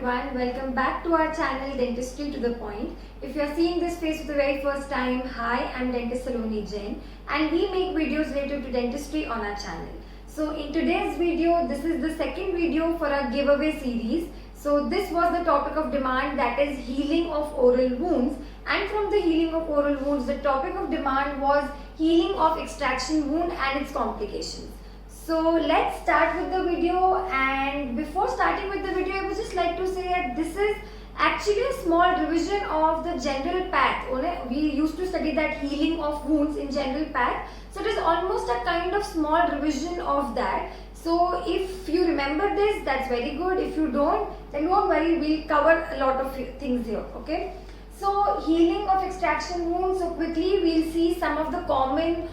everyone, welcome back to our channel Dentistry to the Point. If you are seeing this face for the very first time, hi, I'm Dentist Saloni Jain and we make videos related to dentistry on our channel. So in today's video, this is the second video for our giveaway series. So this was the topic of demand, that is healing of oral wounds, and from the healing of oral wounds, the topic of demand was healing of extraction wound and its complications. So let's start with the video, and before starting with the video I would just like to say that this is actually a small revision of the general path. We used to study that healing of wounds in general path, so it is almost a kind of small revision of that. So if you remember this, that's very good. If you don't, then don't worry, we'll cover a lot of things here, okay? So healing of extraction wounds, so quickly we'll see some of the common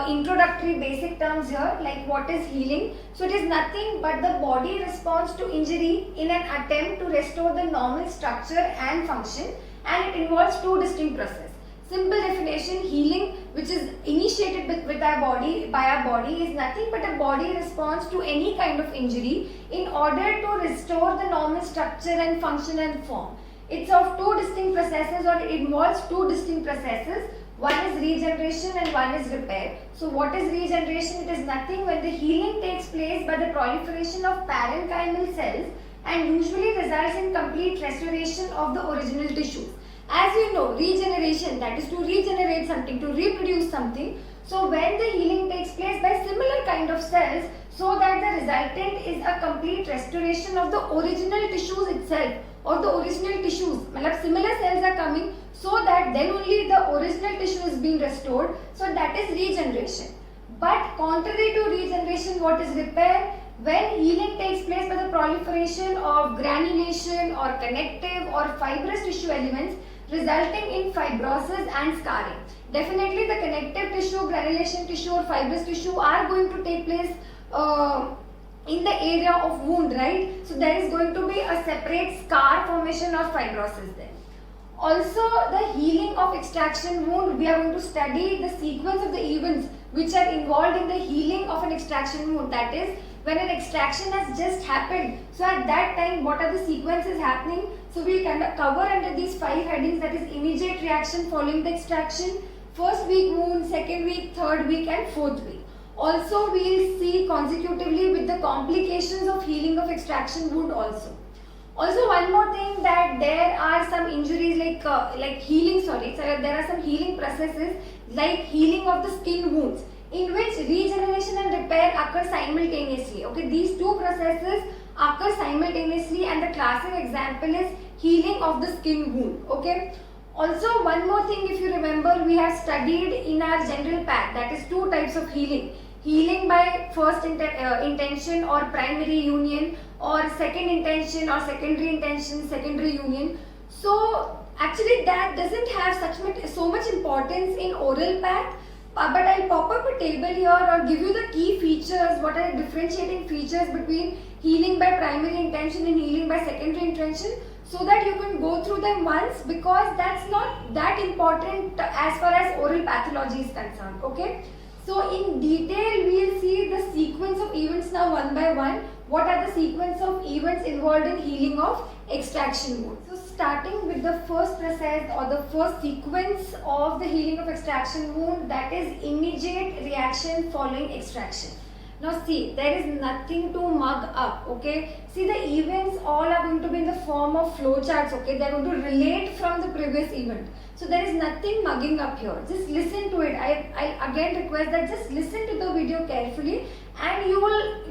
introductory basic terms here, like what is healing. So it is nothing but the body responds to injury in an attempt to restore the normal structure and function, and it involves two distinct processes. Simple definition: healing, which is initiated with our body, by our body, is nothing but a body response to any kind of injury in order to restore the normal structure and function and form. It's of two distinct processes, or it involves two distinct processes. One is regeneration and one is repair. So what is regeneration? It is nothing when the healing takes place by the proliferation of parenchymal cells and usually results in complete restoration of the original tissues. As you know, regeneration, that is to regenerate something, to reproduce something. So when the healing takes place by similar kind of cells, so that the resultant is a complete restoration of the original tissues itself, or the original tissues, similar cells are coming, so that then only the original tissue is being restored. So that is regeneration. But contrary to regeneration, what is repair? When healing takes place by the proliferation of granulation or connective or fibrous tissue elements, resulting in fibrosis and scarring. Definitely the connective tissue, granulation tissue or fibrous tissue are going to take place in the area of wound, right? So there is going to be a separate scar formation or fibrosis there. Also, the healing of extraction wound, we are going to study the sequence of the events which are involved in the healing of an extraction wound. That is, when an extraction has just happened, so at that time what are the sequences happening? So we will cover under these 5 headings, that is immediate reaction following the extraction, first week wound, second week, third week and fourth week. Also we will see consecutively with the complications of healing of extraction wound also. Also one more thing, that there are some injuries there are some healing processes like healing of the skin wounds, in which regeneration and repair occur simultaneously. Okay, these two processes occur simultaneously, and the classic example is healing of the skin wound. Okay. Also one more thing, if you remember, we have studied in our general path, that is two types of healing. Healing by first intention or primary union, or second intention or secondary intention, secondary union. So actually that doesn't have so much importance in oral path, but I'll pop up a table here or give you the key features, what are the differentiating features between healing by primary intention and healing by secondary intention, so that you can go through them once, because that's not that important as far as oral pathology is concerned. Okay. So in detail we will see the sequence of events now one by one. What are the sequence of events involved in healing of extraction wound? So starting with the first process or the first sequence of the healing of extraction wound, that is immediate reaction following extraction. Now see, there is nothing to mug up, okay? See, the events all are going to be in the form of flowcharts, okay? They are going to relate from the previous event. So there is nothing mugging up here. Just listen to it. I again request that just listen to the video carefully, and you will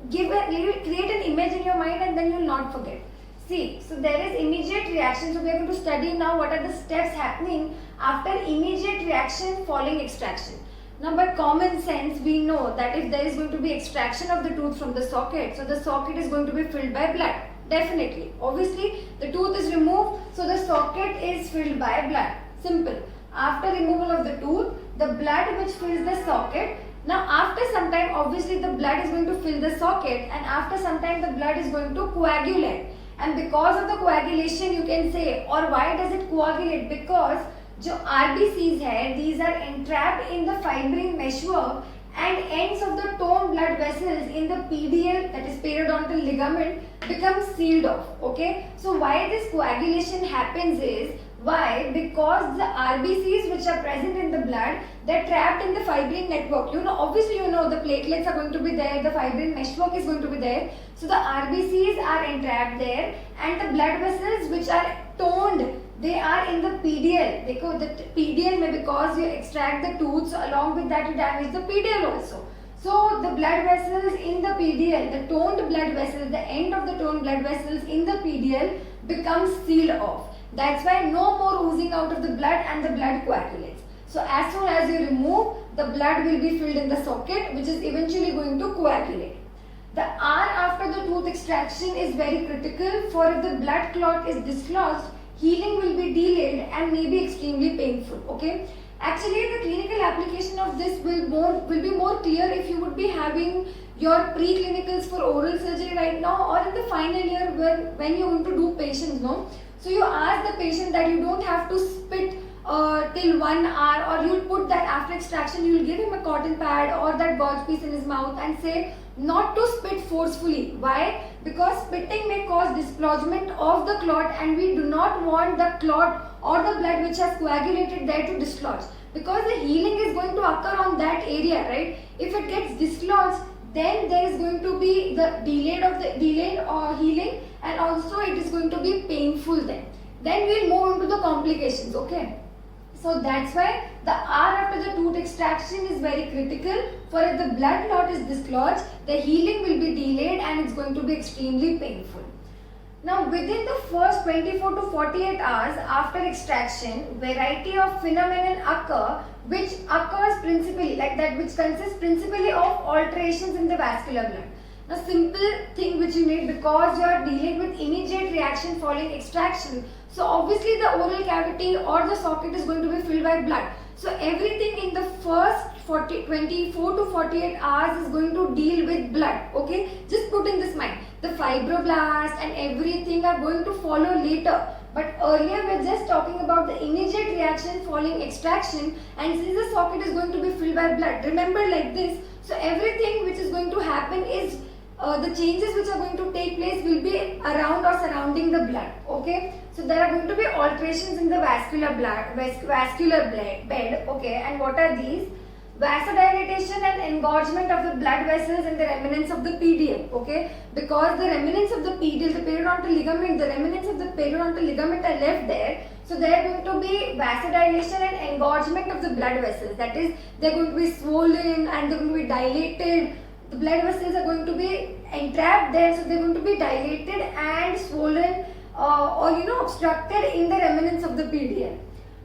create an image in your mind, and then you will not forget. See, so there is immediate reaction. So we are going to study now what are the steps happening after immediate reaction following extraction. Now by common sense, we know that if there is going to be extraction of the tooth from the socket, so the socket is going to be filled by blood. Definitely. Obviously, the tooth is removed, so the socket is filled by blood. Simple. After removal of the tooth, the blood which fills the socket, now after some time, obviously the blood is going to fill the socket, and after some time the blood is going to coagulate. And because of the coagulation, you can say, or why does it coagulate? Because जो RBCs है, these are entrapped in the fibrin meshwork, and and ends of the torn blood vessels in the PDL, that is periodontal ligament, become sealed off. Okay, so why this coagulation happens is, why? Because the RBCs which are present in the blood, they're trapped in the fibrin network. Obviously the platelets are going to be there, the fibrin meshwork is going to be there. So the RBCs are entrapped there, and the blood vessels which are torn, they are in the PDL. The PDL may, because you extract the tooth, so along with that you damage the PDL also. So the blood vessels in the PDL, the toned blood vessels, the end of the toned blood vessels in the PDL becomes sealed off. That's why no more oozing out of the blood and the blood coagulates. So as soon as you remove, the blood will be filled in the socket, which is eventually going to coagulate. The hour after the tooth extraction is very critical, for if the blood clot is dislodged, healing will be delayed and may be extremely painful. Okay. Actually, the clinical application of this will be more clear if you would be having your pre-clinicals for oral surgery right now, or in the final year when you're going to do patients, no? So you ask the patient that you don't have to spit till 1 hour, or you'll put that after extraction, you'll give him a cotton pad or that gauze piece in his mouth and say not to spit forcefully. Why? Because spitting may cause dislodgement of the clot, and we do not want the clot or the blood which has coagulated there to dislodge, because the healing is going to occur on that area, right? If it gets dislodged, then there is going to be the delayed healing, and also it is going to be painful then. Then we'll move into the complications, okay? So that's why the hour after the tooth extraction is very critical, for if the blood clot is dislodged, the healing will be delayed and it's going to be extremely painful. Now within the first 24 to 48 hours after extraction, variety of phenomenon occur which occurs principally, which consists principally of alterations in the vascular blood. Now simple thing which you need, because you are dealing with immediate reaction following extraction, so obviously the oral cavity or the socket is going to be filled by blood. So everything in the first 24 to 48 hours is going to deal with blood. Okay, just put in this mind. The fibroblast and everything are going to follow later. But earlier we are just talking about the immediate reaction following extraction, and since the socket is going to be filled by blood, remember like this. So everything which is going to happen is the changes which are going to take place will be around or surrounding the blood. Okay, so there are going to be alterations in the vascular bed. Okay, and what are these? Vasodilatation and engorgement of the blood vessels in the remnants of the PDL. Okay, because the remnants of the PDL, the periodontal ligament, the remnants of the periodontal ligament are left there. So they are going to be vasodilation and engorgement of the blood vessels. That is, they are going to be swollen and they are going to be dilated. The blood vessels are going to be entrapped there, so they are going to be dilated and swollen or obstructed in the remnants of the PDL.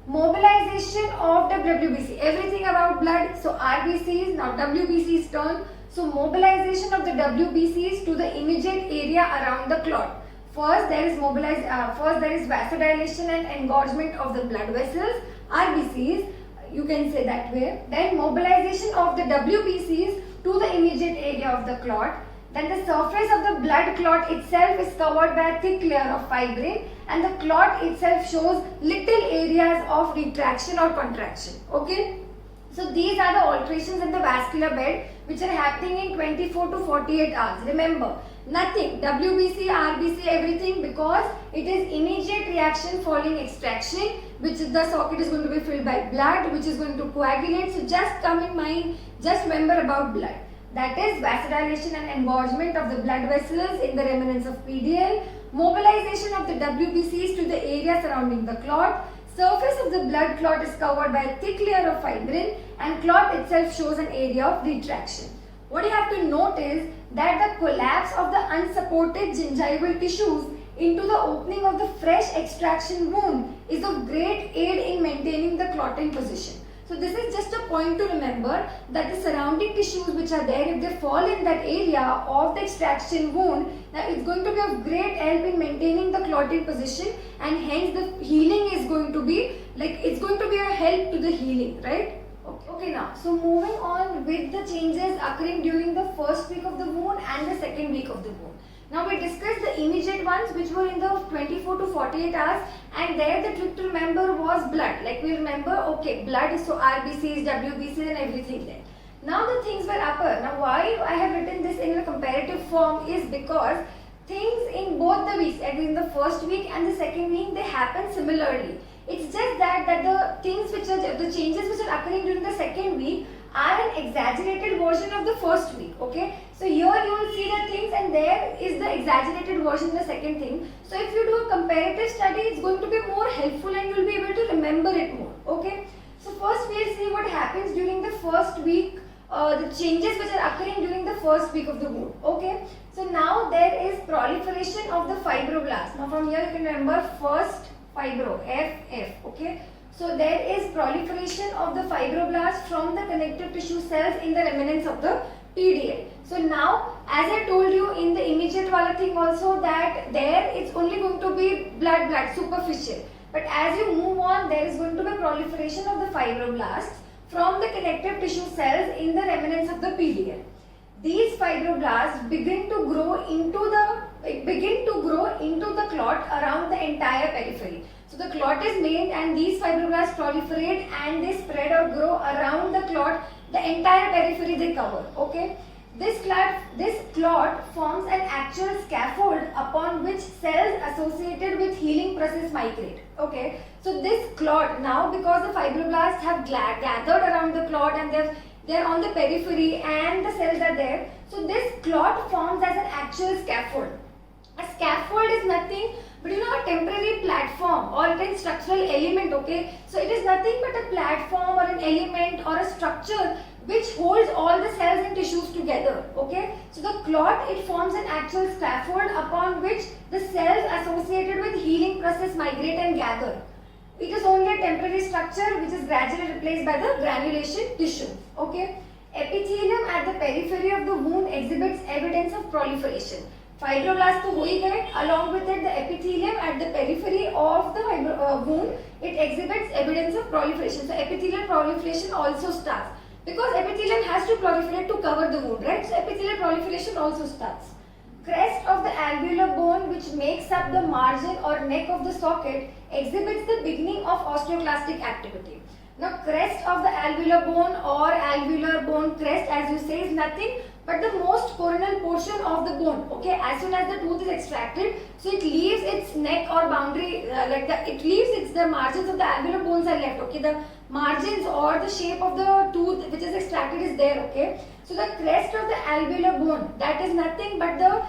Mobilization of the WBC, everything about blood. So RBCs, now WBCs turn. So mobilization of the WBCs to the immediate area around the clot. First there is vasodilation and engorgement of the blood vessels, RBCs, you can say that way. Then mobilization of the WBCs to the immediate area of the clot. Then the surface of the blood clot itself is covered by a thick layer of fibrin, and the clot itself shows little areas of retraction or contraction. Okay, so these are the alterations in the vascular bed which are happening in 24 to 48 hours. Remember, nothing, WBC, RBC, everything, because it is immediate reaction following extraction, which the socket is going to be filled by blood, which is going to coagulate. So just come in mind, just remember about blood. That is vasodilation and engorgement of the blood vessels in the remnants of PDL, mobilization of the WBCs to the area surrounding the clot, surface of the blood clot is covered by a thick layer of fibrin, and clot itself shows an area of retraction. What you have to note is that the collapse of the unsupported gingival tissues into the opening of the fresh extraction wound is of great aid in maintaining the clotting position. So this is just a point to remember, that the surrounding tissues which are there, if they fall in that area of the extraction wound, now it's going to be of great help in maintaining the clotting position, and hence the healing is going to be it's going to be a help to the healing, right? Okay, now so moving on with the changes occurring during the first week of the wound and the second week of the wound. Now we discussed the immediate ones which were in the 24 to 48 hours, and there the trick to remember was blood. Like we remember, okay, blood, so RBCs, WBCs and everything there. Now the things were upper. Now why I have written this in a comparative form is because things in both the weeks, in the first week and the second week, they happen similarly. It's just that the things which are the changes which are occurring during the second week are an exaggerated version of the first week. Okay, so here you will see the things and there is the exaggerated version, the second thing. So if you do a comparative study, it's going to be more helpful and you will be able to remember it more. Okay, so first we will see what happens during the first week, the changes which are occurring during the first week of the wound. Okay, so now there is proliferation of the fibroblast. Now from here you can remember first fibro, FF. Okay, so there is proliferation of the fibroblast from the connective tissue cells in the remnants of the PDL. So now, as I told you in the immediate wala thing also, that there it's only going to be blood superficial. But as you move on, there is going to be proliferation of the fibroblasts from the connective tissue cells in the remnants of the PDL. These fibroblasts begin to grow into the clot around the entire periphery. So the clot is made and these fibroblasts proliferate and they spread or grow around the clot, the entire periphery they cover. Okay, this clot forms an actual scaffold upon which cells associated with healing process migrate. Okay, so this clot now, because the fibroblasts have gathered around the clot and they're on the periphery and the cells are there, so this clot forms as an actual scaffold. A scaffold is nothing but a temporary platform or a structural element. Okay, so it is nothing but a platform or an element or a structure which holds all the cells and tissues together. Okay, so the clot, it forms an actual scaffold upon which the cells associated with healing process migrate and gather. It is only a temporary structure which is gradually replaced by the granulation tissue. Okay, epithelium at the periphery of the wound exhibits evidence of proliferation. Fibroblasts to ho hi gaye, along with it the epithelium at the periphery of the wound, it exhibits evidence of proliferation. So epithelial proliferation also starts because epithelium has to proliferate to cover the wound, right? So epithelial proliferation also starts. Crest of the alveolar bone, which makes up the margin or neck of the socket, exhibits the beginning of osteoclastic activity. Now crest of the alveolar bone or alveolar bone crest, as you say, is nothing but the most coronal portion of the bone. Okay, as soon as the tooth is extracted, so it leaves its neck or boundary the margins of the alveolar bones are left. Okay, the margins or the shape of the tooth which is extracted is there. Okay, so the crest of the alveolar bone, that is nothing but the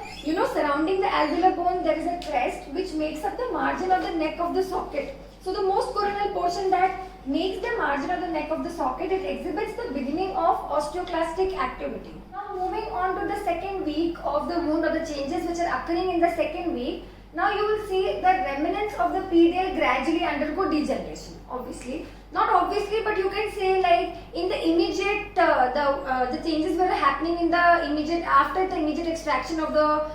surrounding the alveolar bone there is a crest which makes up the margin of the neck of the socket. So the most coronal portion that makes the margin of the neck of the socket, it exhibits the beginning of osteoclastic activity. Now moving on to the second week of the wound, or the changes which are occurring in the second week. Now you will see the remnants of the PDL gradually undergo degeneration. Obviously, not obviously, but you can say like in the immediate the changes were happening in the immediate after the immediate extraction of the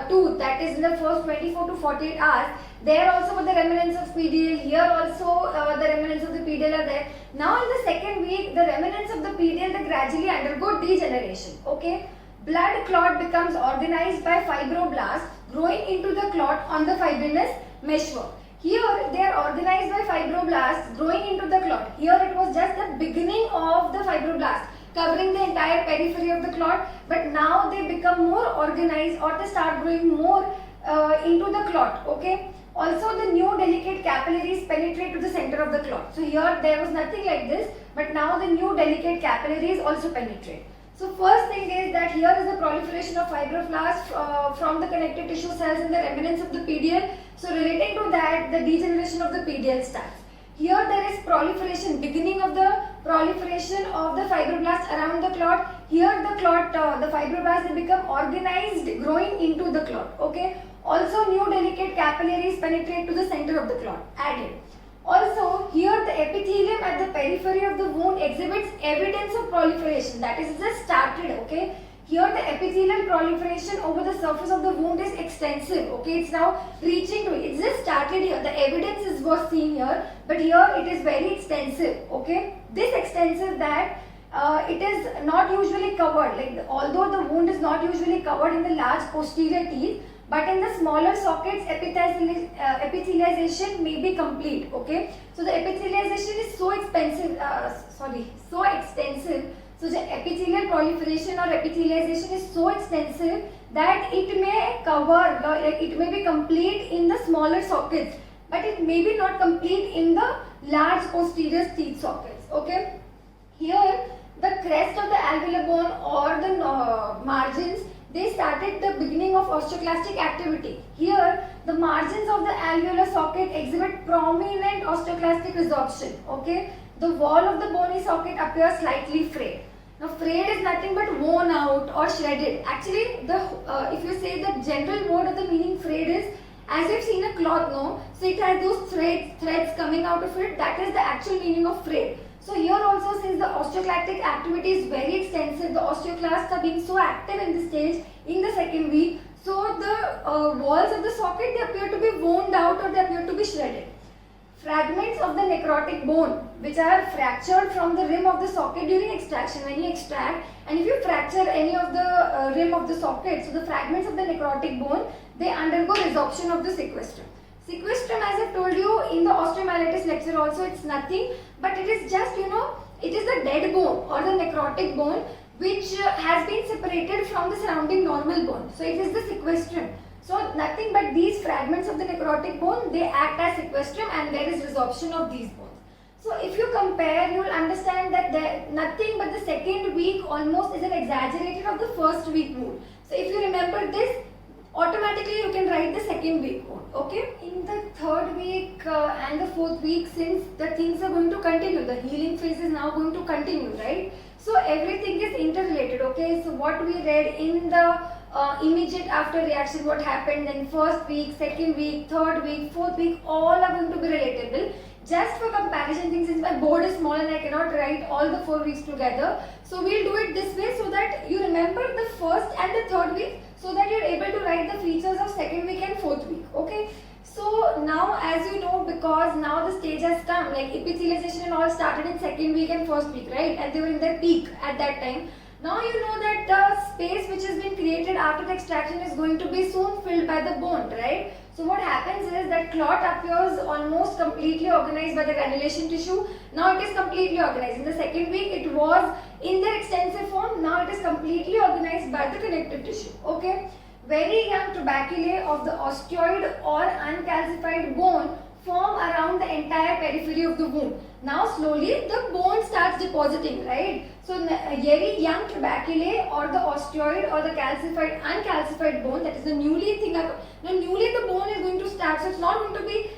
tooth, that is in the first 24 to 48 hours. There also were the remnants of PDL. Here also the remnants of the PDL are there. Now in the second week, the remnants of the PDL they gradually undergo degeneration. Okay, blood clot becomes organized by fibroblasts growing into the clot on the fibrinous meshwork. Here they are organized by fibroblasts growing into the clot. Here it was just the beginning of the fibroblast covering the entire periphery of the clot, but now they become more organized or they start growing more into the clot. Okay. Also the new delicate capillaries penetrate to the center of the clot. So here there was nothing like this, but now the new delicate capillaries also penetrate. So first thing is that here is the proliferation of fibroblasts from the connective tissue cells in the remnants of the PDL. So relating to that, the degeneration of the PDL starts. Here there is proliferation, beginning of the proliferation of the fibroblasts around the clot. Here the fibroblasts they become organized, growing into the clot. Okay. Also new delicate capillaries penetrate to the center of the clot, added. Also here the epithelium at the periphery of the wound exhibits evidence of proliferation, that is just started. Okay. Here the epithelial proliferation over the surface of the wound is extensive. Okay, it's now reaching to it. It's just started here. The evidence was seen here, but here it is very extensive. Okay, this extensive that it is not usually covered. Like although the wound is not usually covered in the large posterior teeth, but in the smaller sockets, epithelialization may be complete. Okay, so the epithelialization is so extensive, So the epithelial proliferation or epithelialization is so extensive that it may cover, it may be complete in the smaller sockets, but it may be not complete in the large posterior teeth sockets. Okay. Here, the crest of the alveolar bone or the margins, they started the beginning of osteoclastic activity. Here, the margins of the alveolar socket exhibit prominent osteoclastic resorption. Okay. The wall of the bony socket appears slightly frayed. Now, frayed is nothing but worn out or shredded. Actually, if you say the general word of the meaning frayed is, as you've seen a cloth, no? So it has those threads coming out of it. That is the actual meaning of frayed. So here also, since the osteoclastic activity is very extensive, the osteoclasts are being so active in this stage in the second week. So the walls of the socket, they appear to be worn out or they appear to be shredded. Fragments of the necrotic bone which are fractured from the rim of the socket during extraction. When you extract, and if you fracture any of the rim of the socket, so the fragments of the necrotic bone, they undergo resorption of the sequestrum. Sequestrum, as I told you in the osteomyelitis lecture also, it's nothing but it is just, it is the dead bone or the necrotic bone which has been separated from the surrounding normal bone. So it is the sequestrum. So nothing but these fragments of the necrotic bone, they act as sequestrum and there is resorption of these bones. So if you compare, you will understand that nothing but the second week almost is an exaggeration of the first week wound. So if you remember this, automatically you can write the second week wound. Okay. In the third week and the fourth week, since the things are going to continue, the healing phase is now going to continue, right? So everything is interrelated. Okay. So what we read in the immediate after reaction, what happened in first week, second week, third week, fourth week, all are going to be relatable. Just for comparison thing, since my board is small and I cannot write all the 4 weeks together, so we'll do it this way so that you remember the first and the third week, so that you're able to write the features of second week and fourth week. Okay. So now, as you know, because now the stage has come, like epithelialization and all started in second week and first week, right? And they were in their peak at that time. Now you know that the space which has been created after the extraction is going to be soon filled by the bone, right? So what happens is that clot appears almost completely organized by the granulation tissue. Now it is completely organized. In the second week it was in their extensive form. Now it is completely organized by the connective tissue. Okay. Very young tuberculae of the osteoid or uncalcified bone form around the entire periphery of the wound. Now slowly the bone starts depositing, right? So very young tuberculae or the osteoid or the calcified, uncalcified bone, that is the newly thing. Now newly the bone is going to start, so it's not going to be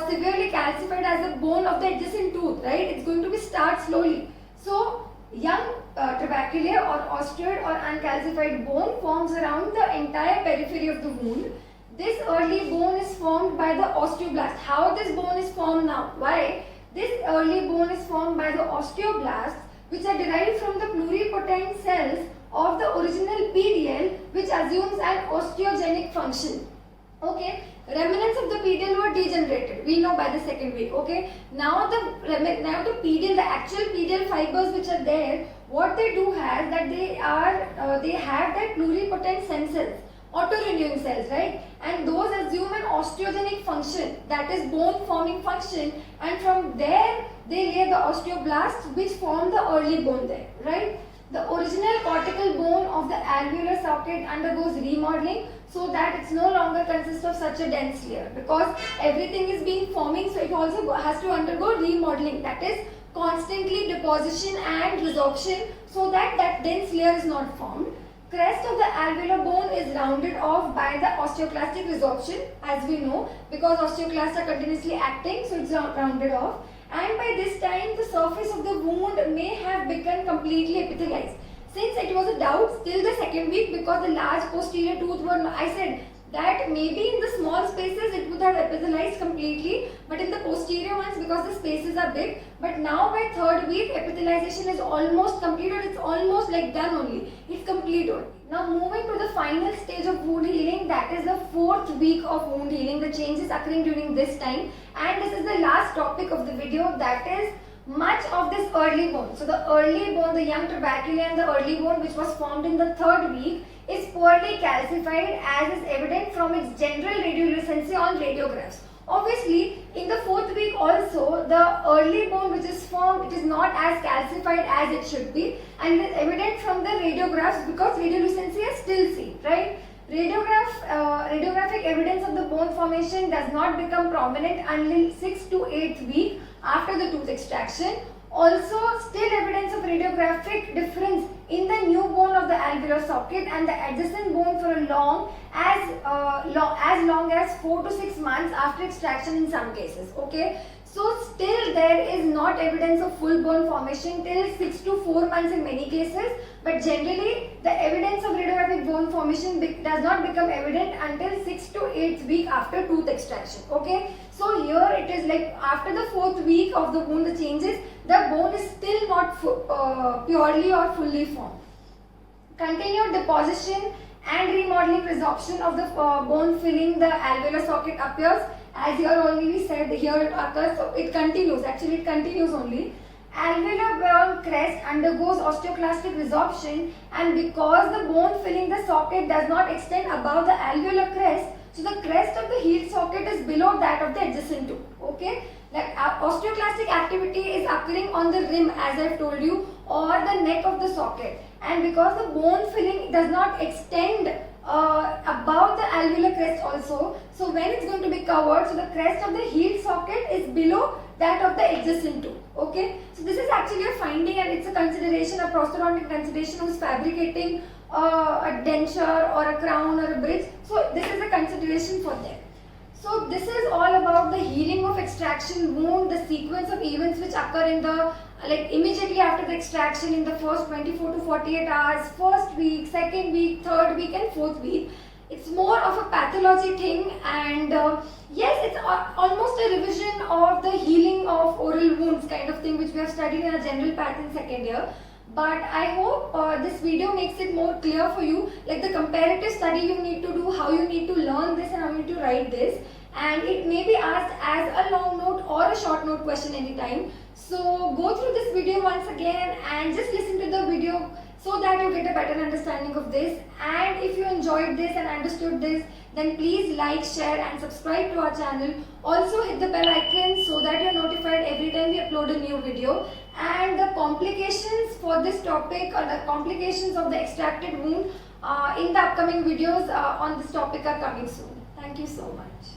severely calcified as the bone of the adjacent tooth, right? It's going to be start slowly. So young tuberculae or osteoid or uncalcified bone forms around the entire periphery of the wound. This early bone is formed by the osteoblast. How this bone is formed now? Why? This early bone is formed by the osteoblasts, which are derived from the pluripotent cells of the original PDL, which assumes an osteogenic function. Okay. Remnants of the PDL were degenerated. We know by the second week. Okay. Now the PDL, the actual PDL fibers which are there, what they do has that they have that pluripotent stem cells, auto-renewing cells, right? And those assume an osteogenic function, that is bone forming function, and from there they lay the osteoblasts which form the early bone there, right? The original cortical bone of the alveolar socket undergoes remodeling so that it no longer consists of such a dense layer, because everything is being forming, so it also has to undergo remodeling, that is constantly deposition and resorption, so that that dense layer is not formed. Crest of the alveolar bone is rounded off by the osteoclastic resorption, as we know, because osteoclasts are continuously acting, so it's rounded off. And by this time, the surface of the wound may have become completely epithelialized. Since it was a doubt till the second week, because the large posterior tooth were, I said that maybe in the small spaces it would have epithelialized completely, but in the posterior ones, because the spaces are big. But now by third week, epithelialization is almost complete, or it's almost like done only. It's complete only. Now moving to the final stage of wound healing, that is the fourth week of wound healing. The changes occurring during this time, and this is the last topic of the video, that is much of this early bone. So the early bone, the young tuberculae and the early bone which was formed in the third week is poorly calcified, as is evident from its general radiolucency on radiographs. Obviously, in the 4th week also, the early bone which is formed, it is not as calcified as it should be, and it is evident from the radiographs because radiolucency is still seen, right? Radiographic evidence of the bone formation does not become prominent until 6th to 8th week after the tooth extraction. Also, still evidence of radiographic difference in the new bone of the alveolar socket and the adjacent bone for as long as 4 to 6 months after extraction in some cases. Okay, so still there is not evidence of full bone formation till 6 to 4 months in many cases, but generally the evidence of radiographic bone formation does not become evident until 6 to 8th week after tooth extraction. Okay, so here it is like after the 4th week of the wound, the changes, the bone is still not purely or fully formed. Continued deposition and remodeling resorption of the bone filling the alveolar socket appears, as here already we said, here it occurs, so it continues, actually it continues only. Alveolar bone crest undergoes osteoclastic resorption, and because the bone filling the socket does not extend above the alveolar crest, so the crest of the healed socket is below that of the adjacent tooth. Okay, that osteoclastic activity is occurring on the rim, as I have told you, or the neck of the socket, and because the bone filling does not extend above the alveolar crest also, so when it's going to be covered, so the crest of the healed socket is below that of the adjacent tooth. Okay, so this is actually a finding, and it's a consideration, a prosthodontic consideration who's fabricating a denture or a crown or a bridge. So this is a consideration for them. So this is all about the healing of extraction wound, the sequence of events which occur in the immediately after the extraction in the first 24 to 48 hours, first week, second week, third week and fourth week. It's more of a pathology thing, and yes, it's almost a revision of the healing of oral wounds kind of thing which we have studied in a general path in second year. But I hope this video makes it more clear for you, like the comparative study you need to do, how you need to learn this and how you need to write this, and it may be asked as a long note or a short note question anytime. So go through this video once again and just listen to the video so that you get a better understanding of this. And if you enjoyed this and understood this, then please like, share and subscribe to our channel. Also hit the bell icon so that you're notified every time we upload a new video. And the complications for this topic, or the complications of the extracted wound in the upcoming videos on this topic are coming soon. Thank you so much.